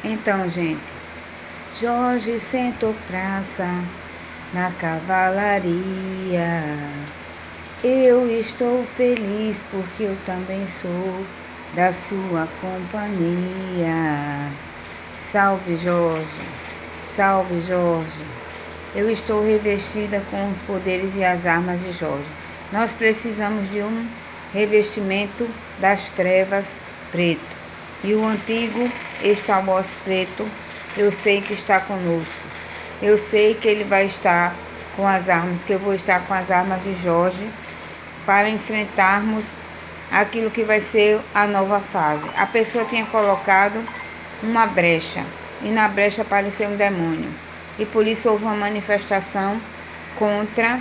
Então, gente, Jorge sentou praça na cavalaria. Eu estou feliz porque eu também sou da sua companhia. Salve Jorge, salve Jorge. Eu estou revestida com os poderes e as armas de Jorge. Nós precisamos de um revestimento das trevas preto. E o antigo Star Wars preto, eu sei que está conosco. Eu sei que ele vai estar com as armas, que eu vou estar com as armas de Jorge para enfrentarmos aquilo que vai ser a nova fase. A pessoa tinha colocado uma brecha e na brecha apareceu um demônio. E por isso houve uma manifestação contra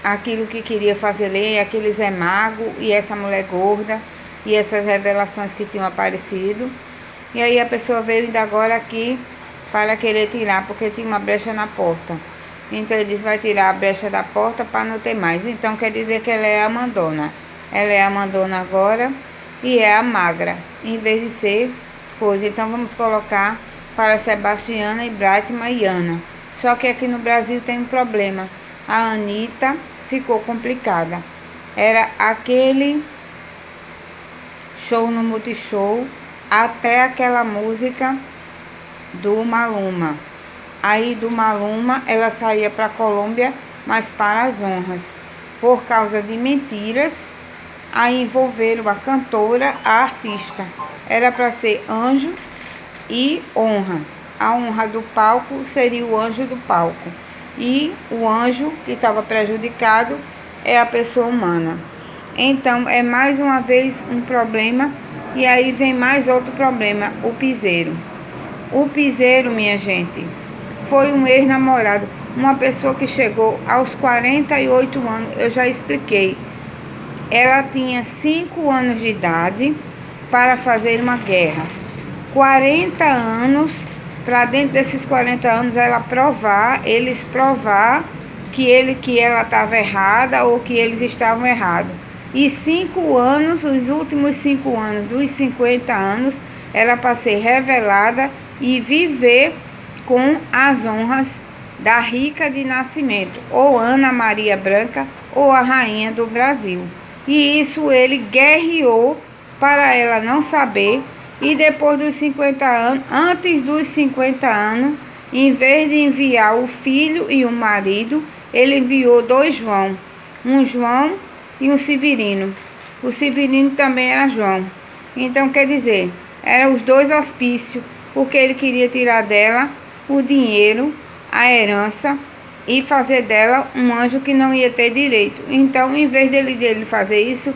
aquilo que queria fazer lei, aquele Zé Mago e essa mulher gorda e essas revelações que tinham aparecido. E aí a pessoa veio ainda agora aqui para querer tirar, porque tinha uma brecha na porta. Então ele disse, vai tirar a brecha da porta para não ter mais. Então quer dizer que ela é a mandona. Ela é a mandona agora e é a magra, em vez de ser coisa. Então vamos colocar para Sebastiana e Bratma e Ana. Só que aqui no Brasil tem um problema. A Anitta ficou complicada. Era aquele show no Multishow até aquela música do Maluma. Aí do Maluma ela saía para a Colômbia, mas para as honras. Por causa de mentiras, aí envolveram a cantora, a artista. Era para ser anjo e honra. A honra do palco seria o anjo do palco. E o anjo que estava prejudicado é a pessoa humana. Então é mais uma vez um problema. E aí vem mais outro problema, o piseiro. O piseiro, minha gente, foi um ex-namorado, uma pessoa que chegou aos 48 anos, eu já expliquei. Ela tinha 5 anos de idade para fazer uma guerra. 40 anos, para dentro desses 40 anos eles provar que ela estava errada ou que eles estavam errados. E 5 anos, os últimos 5 anos dos 50 anos, era para ser revelada e viver com as honras da rica de nascimento, ou Ana Maria Branca, ou a rainha do Brasil. E isso ele guerreou para ela não saber, e depois dos 50 anos, antes dos 50 anos, em vez de enviar o filho e o marido, ele enviou 2 João, um João e um Severino. O Severino também era João. Então, quer dizer, eram os 2 hospícios, porque ele queria tirar dela o dinheiro, a herança, e fazer dela um anjo que não ia ter direito. Então, em vez dele fazer isso,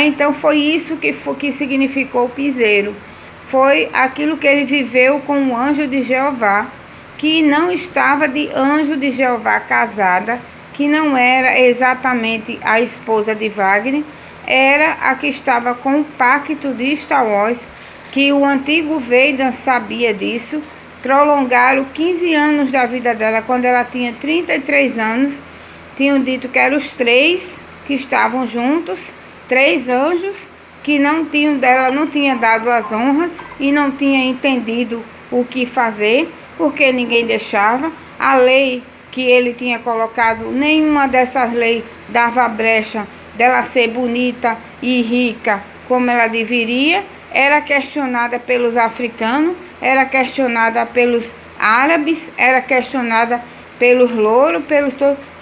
então foi isso que significou o piseiro. Foi aquilo que ele viveu com o anjo de Jeová, que não estava de anjo de Jeová casada, que não era exatamente a esposa de Wagner, era a que estava com o pacto de Star Wars, que o antigo Vader sabia disso. Prolongaram 15 anos da vida dela, quando ela tinha 33 anos. Tinham dito que eram os 3 que estavam juntos, 3 anjos, que não tinha dado as honras e não tinha entendido o que fazer, porque ninguém deixava. A lei que ele tinha colocado, nenhuma dessas leis dava brecha dela ser bonita e rica como ela deveria. Era questionada pelos africanos, era questionada pelos árabes, era questionada pelos louros,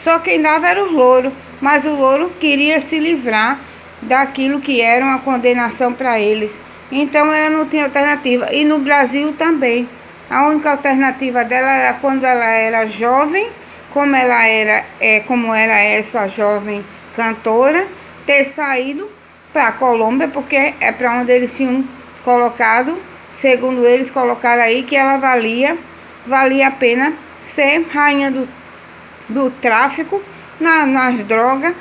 só quem dava era os louros, mas o louro queria se livrar daquilo que era uma condenação para eles. Então ela não tinha alternativa. E no Brasil também. A única alternativa dela era quando ela era jovem, como era essa jovem cantora, ter saído para a Colômbia, porque é para onde eles tinham colocado, segundo eles colocaram aí, que ela valia a pena ser rainha do tráfico nas drogas,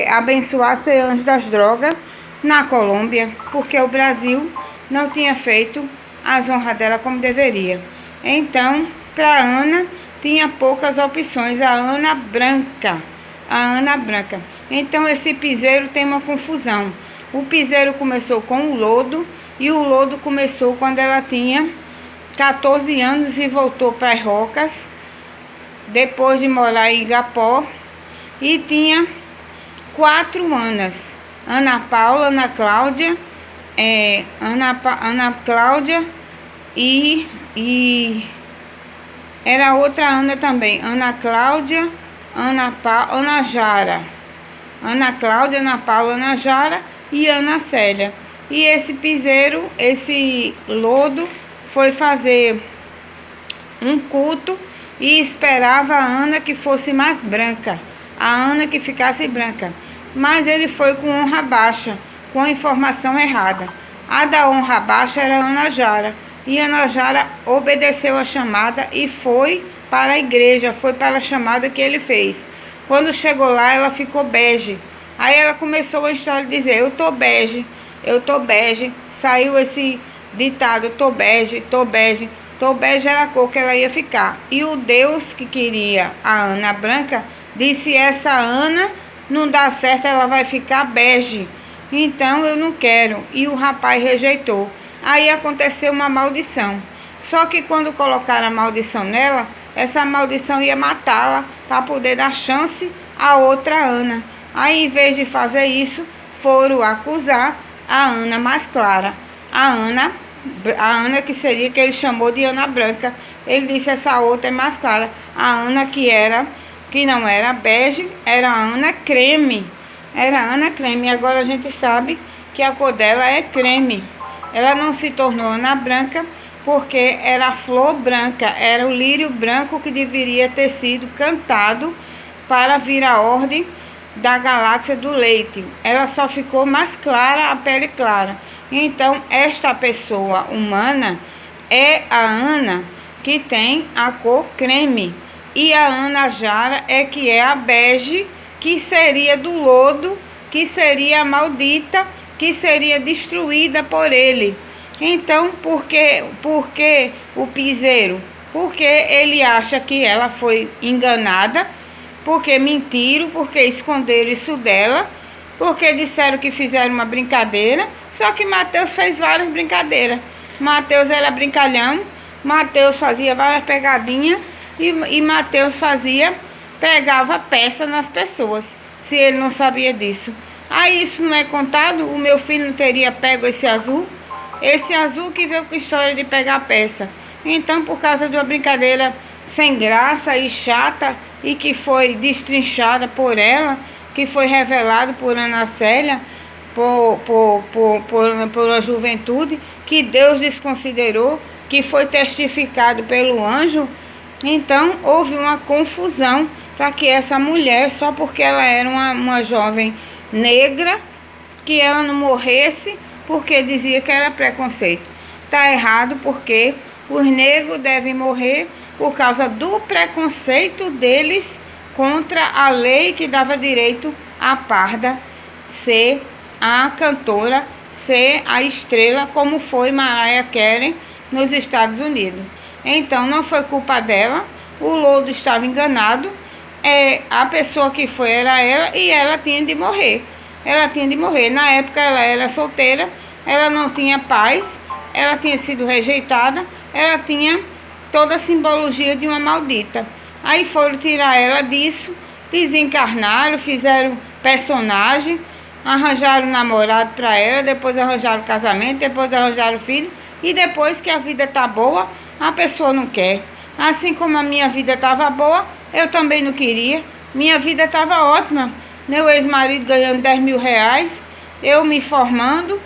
abençoar ser anjo das drogas na Colômbia, porque o Brasil não tinha feito as honras dela como deveria. Então, para Ana, tinha poucas opções, a Ana Branca. Então esse piseiro tem uma confusão. O piseiro começou com o lodo, E o lodo começou quando ela tinha 14 anos e voltou para as Rocas, depois de morar em Igapó, e tinha 4 Anas. Ana Paula, Ana Cláudia, Ana Cláudia e era outra Ana também, Ana Cláudia, Ana Jara, Ana Cláudia, Ana Paula, Ana Jara e Ana Célia. E esse piseiro, esse lodo, foi fazer um culto e esperava a Ana que fosse mais branca, a Ana que ficasse branca. Mas ele foi com honra baixa, com a informação errada. A da honra baixa era Ana Jara. E Ana Jara obedeceu a chamada e foi para a igreja, foi para a chamada que ele fez. Quando chegou lá, ela ficou bege. Aí ela começou a história de dizer, eu tô bege, eu tô bege. Saiu esse ditado, tô bege, tô bege. Tô bege era a cor que ela ia ficar. E o Deus que queria a Ana branca, disse, essa Ana não dá certo, ela vai ficar bege. Então eu não quero. E o rapaz rejeitou. Aí aconteceu uma maldição. Só que quando colocaram a maldição nela, essa maldição ia matá-la para poder dar chance a outra Ana. Aí, em vez de fazer isso, foram acusar a Ana mais clara. A Ana que seria, que ele chamou de Ana Branca. Ele disse, essa outra é mais clara. A Ana que não era bege, era Ana creme. Era Ana creme. Agora a gente sabe que a cor dela é creme. Ela não se tornou Ana Branca porque era a flor branca, era o lírio branco que deveria ter sido cantado para vir a ordem da galáxia do leite. Ela só ficou mais clara, a pele clara. Então, esta pessoa humana é a Ana que tem a cor creme. E a Ana Jara é que é a bege, que seria do lodo, que seria a maldita, que seria destruída por ele. Então, por que o piseiro? Porque ele acha que ela foi enganada, porque mentiram, porque esconderam isso dela, porque disseram que fizeram uma brincadeira. Só que Mateus fez várias brincadeiras. Mateus era brincalhão, Mateus fazia várias pegadinhas e Mateus pregava peça nas pessoas, se ele não sabia disso. Aí isso não é contado, o meu filho não teria pego esse azul que veio com história de pegar peça. Então, por causa de uma brincadeira sem graça e chata, e que foi destrinchada por ela, que foi revelado por Ana Célia, por uma juventude, que Deus desconsiderou, que foi testificado pelo anjo. Então, houve uma confusão para que essa mulher, só porque ela era uma jovem negra, que ela não morresse, porque dizia que era preconceito. Está errado, porque os negros devem morrer por causa do preconceito deles contra a lei que dava direito à parda ser a cantora, ser a estrela, como foi Mariah Carey nos Estados Unidos. Então, não foi culpa dela, o lodo estava enganado, a pessoa que foi era ela, e ela tinha de morrer. Ela tinha de morrer. Na época ela era solteira, ela não tinha paz, ela tinha sido rejeitada, ela tinha toda a simbologia de uma maldita. Aí foram tirar ela disso, desencarnaram, fizeram personagem, arranjaram namorado para ela, depois arranjaram casamento, depois arranjaram filho, e depois que a vida tá boa, a pessoa não quer. Assim como a minha vida estava boa, eu também não queria. Minha vida estava ótima. Meu ex-marido ganhando 10 mil reais, eu me formando.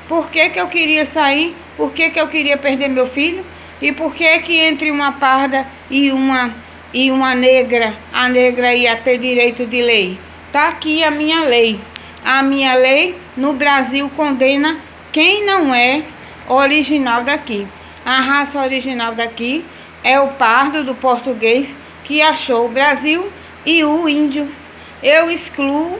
Por que eu queria sair? Por que eu queria perder meu filho? E por que entre uma parda e uma negra, a negra ia ter direito de lei? Tá aqui a minha lei. A minha lei no Brasil condena quem não é original daqui. A raça original daqui é o pardo do português que achou o Brasil e o índio. Eu excluo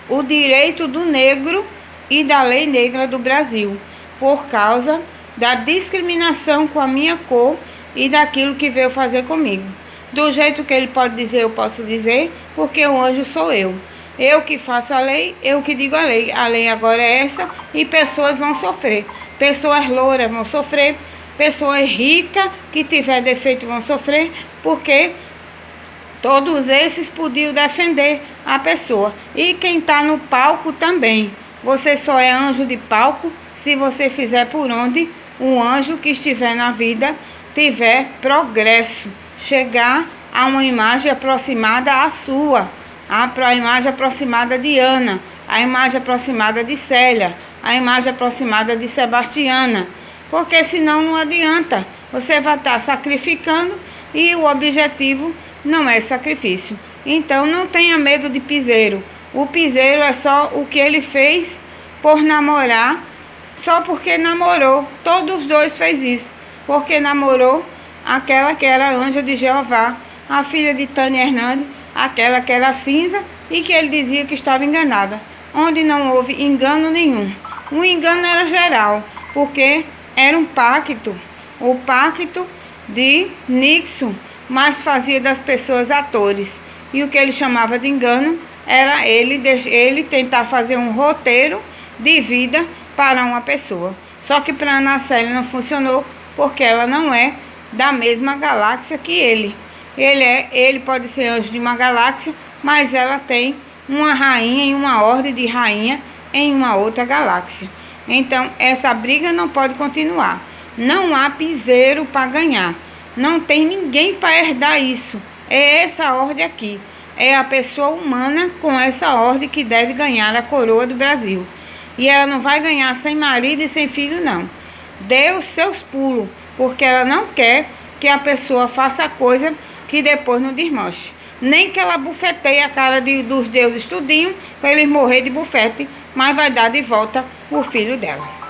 o direito do negro e da lei negra do Brasil por causa da discriminação com a minha cor e daquilo que veio fazer comigo. Do jeito que ele pode dizer, eu posso dizer, porque o anjo sou eu. Eu que faço a lei, eu que digo a lei. A lei agora é essa e pessoas vão sofrer. pessoas louras vão sofrer, pessoas ricas que tiver defeito vão sofrer, porque todos esses podiam defender a pessoa. E quem está no palco também. Você só é anjo de palco se você fizer por onde o anjo que estiver na vida tiver progresso. Chegar a uma imagem aproximada à sua. A imagem aproximada de Ana. A imagem aproximada de Célia. A imagem aproximada de Sebastiana. Porque senão não adianta. Você vai estar sacrificando e o objetivo não é sacrifício. Então não tenha medo de piseiro. O piseiro é só o que ele fez por namorar, só porque namorou. Todos os dois fez isso, porque namorou aquela que era anjo de Jeová, a filha de Tânia Hernandes, aquela que era cinza e que ele dizia que estava enganada, onde não houve engano nenhum. O engano era geral, porque era um pacto, o pacto de Nixon, mas fazia das pessoas atores. E o que ele chamava de engano era ele tentar fazer um roteiro de vida para uma pessoa. Só que para Ana Célia não funcionou, porque ela não é da mesma galáxia que ele. Ele pode ser anjo de uma galáxia, mas ela tem uma rainha e uma ordem de rainha em uma outra galáxia. Então essa briga não pode continuar. Não há piseiro para ganhar. Não tem ninguém para herdar isso. É essa ordem aqui. É a pessoa humana com essa ordem que deve ganhar a coroa do Brasil. E ela não vai ganhar sem marido e sem filho, não. Dê os seus pulos, porque ela não quer que a pessoa faça coisa que depois não desmanche. Nem que ela bufeteie a cara dos deuses tudinho, para eles morrer de bufete, mas vai dar de volta o filho dela.